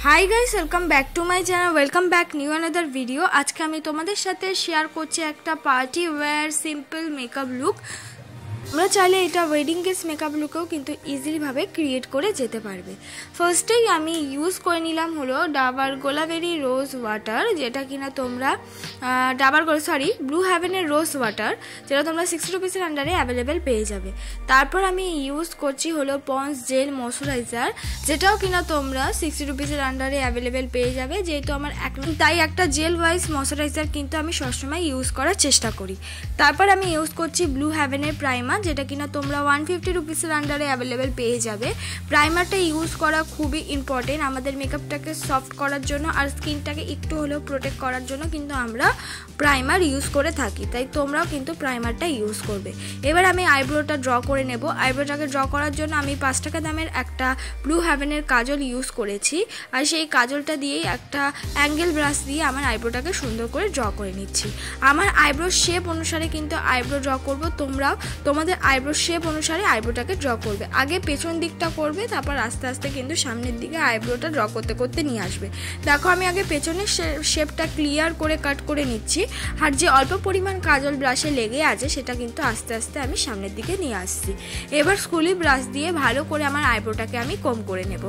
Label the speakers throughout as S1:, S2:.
S1: Hi guys, welcome back to my channel. Welcome back new another video. আজকে আমি তোমাদের সাথে শেয়ার করছি একটা party wear simple makeup look. তোমরা চাইলে এটা ওয়েডিং গেস্ট মেকআপ লুকেও কিন্তু ইজিলিভাবে ক্রিয়েট করে যেতে পারবে। ফার্স্টেই আমি ইউজ করে নিলাম হলো ডাবার গোলাবেরি রোজ ওয়াটার, যেটা কিনা তোমরা ব্লু হ্যাভেনের রোজ ওয়াটার, যেটা তোমরা 60 রুপিসের আন্ডারে অ্যাভেলেবেল পেয়ে যাবে। তারপর আমি ইউজ করছি হলো পন্স জেল ময়শ্চারাইজার, যেটাও কিনা তোমরা 60 রুপিসের আন্ডারে অ্যাভেলেবেল পেয়ে যাবে। যেহেতু আমার তাই একটা জেল ওয়াইজ ময়শ্চারাইজার কিন্তু আমি সবসময় ইউজ করার চেষ্টা করি। তারপর আমি ইউজ করছি ব্লু হ্যাভেনের প্রাইমার, যেটা কিনা তোমরা 150 রুপিসের আন্ডারে অ্যাভেলেবেল পেয়ে যাবে। প্রাইমারটা ইউজ করা খুবই ইম্পর্টেন্ট আমাদের মেকআপটাকে সফট করার জন্য আর স্কিনটাকে একটু হলেও প্রোটেক্ট করার জন্য কিন্তু আমরা প্রাইমার ইউজ করে থাকি, তাই তোমরাও কিন্তু প্রাইমারটা ইউজ করবে। এবার আমি আইব্রোটা ড্র করে নেব। আইব্রোটাকে ড্র করার জন্য আমি 5 টাকা দামের একটা ব্লু হ্যাভেনের কাজল ইউজ করেছি, আর সেই কাজলটা দিয়েই একটা অ্যাঙ্গেল ব্রাশ দিয়ে আমার আইব্রোটাকে সুন্দর করে ড্র করে নিচ্ছি। আমার আইব্রো শেপ অনুসারে কিন্তু আইব্রো ড্র করব, তোমরাও তোমাদের আইব্রো শেপ অনুসারে আইব্রোটাকে ড্র করবে। আগে পেছন দিকটা করবে, তারপর আস্তে আস্তে কিন্তু সামনের দিকে আইব্রোটা ড্র করতে করতে নিয়ে আসবে। দেখো আমি আগে পেছনের শেপটা ক্লিয়ার করে কাট করে নিচ্ছি, আর যে অল্প পরিমাণ কাজল ব্রাশে লেগে আছে সেটা কিন্তু আস্তে আস্তে আমি সামনের দিকে নিয়ে আসছি। এবার স্কুলি ব্রাশ দিয়ে ভালো করে আমার আইব্রোটাকে আমি কম করে নেব।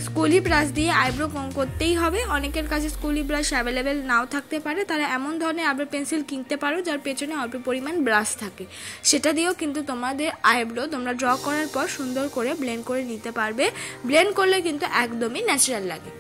S1: স্কুলি ব্রাশ দিয়ে আইব্রো কম করতেই হবে। অনেকের কাছে স্কুলি ব্রাশ অ্যাভেলেবেল নাও থাকতে পারে, তারা এমন ধরনের আইব্রো পেন্সিল কিনতে পারো যার পেছনে অল্প পরিমাণ ব্রাশ থাকে, সেটা দিয়েও কিন্তু তোমাদের আইব্রো তোমরা ড্র করার পর সুন্দর করে ব্লেন্ড করে নিতে পারবে। ব্লেন্ড করলে কিন্তু একদমই ন্যাচারাল লাগে।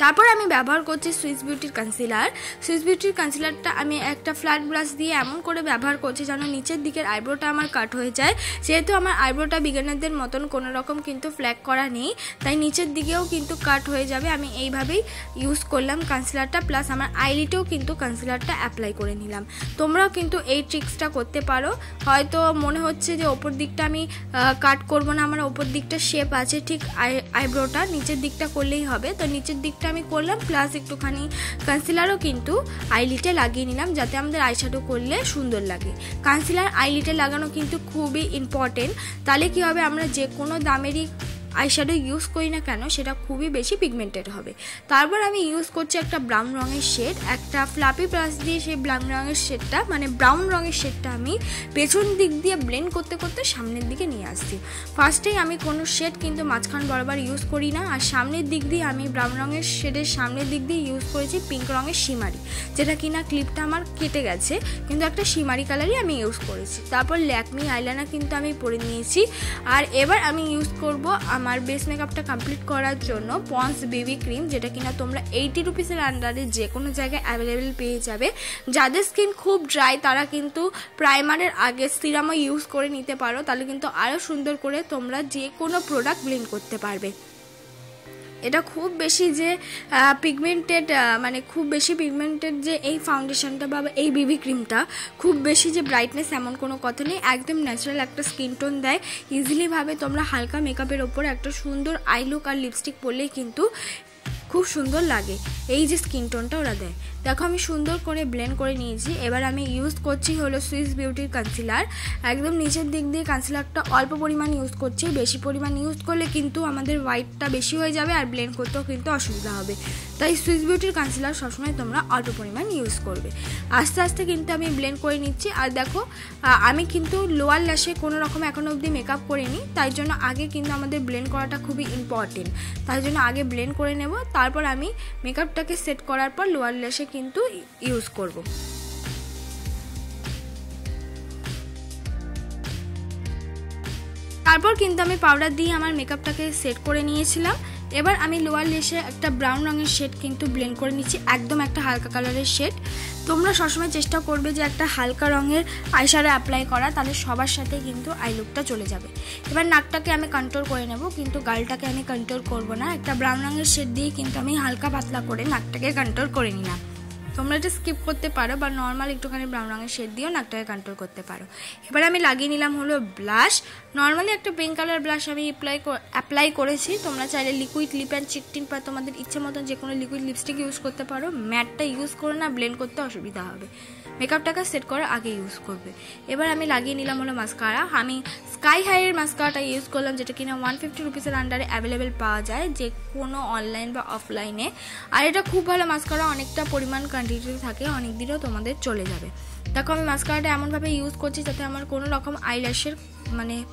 S1: তারপর আমি ব্যবহার করছি সুইস বিউটির কনসিলার। সুইস বিউটির কনসিলারটা আমি একটা ফ্ল্যাট ব্রাশ দিয়ে এমন করে ব্যবহার করছি যেন নিচের দিকের আইব্রোটা আমার কাট হয়ে যায়। যেহেতু আমার আইব্রোটা বিগিনারদের মতন কোনো রকম কিন্তু ফ্ল্যাগ করা নেই, তাই নিচের দিকেও কিন্তু কাট হয়ে যাবে। আমি এইভাবেই ইউজ করলাম কনসিলারটা, প্লাস আমার আইলিটেও কিন্তু কনসিলারটা অ্যাপ্লাই করে নিলাম। তোমরাও কিন্তু এই ট্রিক্সটা করতে পারো। হয়তো মনে হচ্ছে যে ওপর দিকটা আমি কাট করবো না, আমার ওপর দিকটা শেপ আছে, ঠিক আইব্রোটা নিচের দিকটা করলেই হবে, তো নিচের দিকটা আমি করলাম, প্লাস একটুখানি কনসিলারও কিন্তু আইলিটে লাগিয়ে নিলাম যাতে আমাদের আইশ্যাডো করলে সুন্দর লাগে। কনসিলার আইলিটে লাগানো কিন্তু খুবই ইম্পর্টেন্ট, তাহলে কি হবে আমরা যে কোনো দামেরই আইশ্যাডো ইউজ করি না কেন সেটা খুবই বেশি পিগমেন্টেড হবে। তারপর আমি ইউজ করছি একটা ব্রাউন রঙের শেড, একটা ফ্লাপি ব্রাশ দিয়ে সেই ব্রাউন রঙের শেডটা আমি পেছন দিক দিয়ে ব্লেন্ড করতে করতে সামনের দিকে নিয়ে আসছি। ফার্স্টেই আমি কোনো শেড কিন্তু মাঝখান বরাবর ইউজ করি না, আর সামনের দিক দিয়ে আমি ব্রাউন রঙের শেডের সামনের দিক দিয়ে ইউজ করেছি পিঙ্ক রঙের শিমারি, যেটা কিনা ক্লিপটা আমার কেটে গেছে, কিন্তু একটা শিমারি কালারই আমি ইউজ করেছি। তারপর ল্যাকমি আইলাইনার কিন্তু আমি পরে নিয়েছি। আর এবার আমি ইউজ করব আমার বেস মেকআপটা কমপ্লিট করার জন্য পন্স বেবি ক্রিম, যেটা কিনা তোমরা 80 রুপিসের আন্ডারে যে কোনো জায়গায় অ্যাভেলেবেল পেয়ে যাবে। যাদের স্কিন খুব ড্রাই তারা কিন্তু প্রাইমারের আগে সিরামও ইউজ করে নিতে পারো, তাহলে কিন্তু আরও সুন্দর করে তোমরা যে কোনো প্রোডাক্ট ব্লেন্ড করতে পারবে। এটা খুব বেশি যে পিগমেন্টেড যে এই ফাউন্ডেশনটা বা এই বেবি ক্রিমটা খুব বেশি যে ব্রাইটনেস এমন কোনো কথা নেই, একদম ন্যাচারাল একটা স্কিন টোন দেয়। ইজিলিভাবে তোমরা হালকা মেকআপের ওপর একটা সুন্দর আই লুক আর লিপস্টিক পরলেই কিন্তু খুব সুন্দর লাগে। এই যে স্কিন টোনটা ওরা দেয়, দেখো আমি সুন্দর করে ব্লেন্ড করে নিয়েছি। এবার আমি ইউজ করছি হলো সুইস বিউটির কনসিলার। একদম নিচের দিক দিয়ে কনসিলারটা অল্প পরিমাণ ইউজ করছি, বেশি পরিমাণ ইউজ করলে কিন্তু আমাদের হোয়াইটটা বেশি হয়ে যাবে আর ব্লেন্ড করতেও কিন্তু অসুবিধা হবে, তাই সুইস বিউটির কনসিলার সবসময় তোমরা অল্প পরিমাণ ইউজ করবে। আস্তে আস্তে কিন্তু আমি ব্লেন্ড করে নিচ্ছি। আর দেখো আমি কিন্তু লোয়ার ল্যাশে কোনো রকম এখনো অবধি মেকআপ করিনি, তাই জন্য আগে কিন্তু আমাদের ব্লেন্ড করাটা খুবই ইম্পর্টেন্ট, তাই জন্য আগে ব্লেন্ড করে নেব, তারপর আমি মেকআপটাকে সেট করার পর লোয়ার ল্যাশে কিন্তু ইউজ করব। তারপর কিন্তু আমি পাউডার দিয়ে আমার মেকআপটাকে সেট করে নিয়েছিলাম। এবার আমি লোয়ার লেশে একটা ব্রাউন রঙের শেড কিন্তু ব্লেন্ড করে নিচ্ছি, একদম একটা হালকা কালারের শেড। তোমরা সবসময় চেষ্টা করবে যে একটা হালকা রঙের আইশ্যাডো অ্যাপ্লাই করা, তাহলে সবার সাথে কিন্তু আই লুকটা চলে যাবে। এবার নাকটাকে আমি কন্ট্রোল করে নেব, কিন্তু গালটাকে আমি কন্ট্রোল করব না। একটা ব্রাউন রঙের শেড দিয়ে কিন্তু আমি হালকা পাতলা করে নাকটাকে কন্ট্রোল করে নিলাম। তোমরা এটা স্কিপ করতে পারো বা নর্মাল একটুখানি ব্রাউন রঙের শেড দিয়েও নাকটাকে কন্ট্রোল করতে পারো। এবার আমি লাগিয়ে নিলাম হলো ব্লাশ। নর্মালি একটা পিঙ্ক কালার ব্লাশ আমি অ্যাপ্লাই করেছি। তোমরা চাইলে liquid lip and cheek tint বা তোমাদের ইচ্ছে মতন যে কোনো লিকুইড লিপস্টিক ইউজ করতে পারো। ম্যাটটা ইউজ করে না, ব্লেন্ড করতে অসুবিধা হবে, মেকআপটাকে সেট করার আগে ইউজ করবে। এবার আমি লাগিয়ে নিলাম হলো মাস্কারা। আমি স্কাই হাইয়ের মাস্কারাটা ইউজ করলাম, যেটা কিনা 150 রুপিসের আন্ডারে অ্যাভেলেবেল পাওয়া যায় যে কোনো অনলাইন বা অফলাইনে। আর এটা খুব ভালো মাস্কারা, অনেকটা পরিমাণ কোয়ান্টিটি থাকে, অনেক দিনও তোমাদের চলে যাবে। দেখো আমি মাস্কারাটা এমনভাবে ইউজ করছি যাতে আমার কোনো রকম আইল্যাশের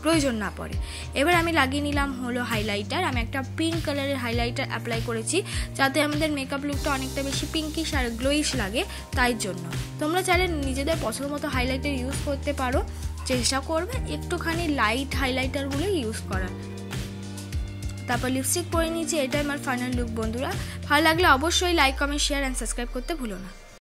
S1: প্রয়োজন না পড়ে। এবার আমি লাগিয়ে নিলাম হলো হাইলাইটার। আমি একটা পিঙ্ক কালারের হাইলাইটার অ্যাপ্লাই করেছি যাতে আমাদের মেকআপ লুকটা অনেকটা বেশি পিঙ্কিশ আর গ্লোইশ লাগে, তাই জন্য। তোমরা চাইলে নিজেদের পছন্দ মতো হাইলাইটার ইউজ করতে পারো, চেষ্টা করবে একটুখানি লাইট হাইলাইটারগুলো ইউজ করার। তারপর লিপস্টিক পরে নিয়েছি। এটাই আমার ফাইনাল লুক বন্ধুরা। ভালো লাগলে অবশ্যই like, comment, share and subscribe করতে ভুলো না।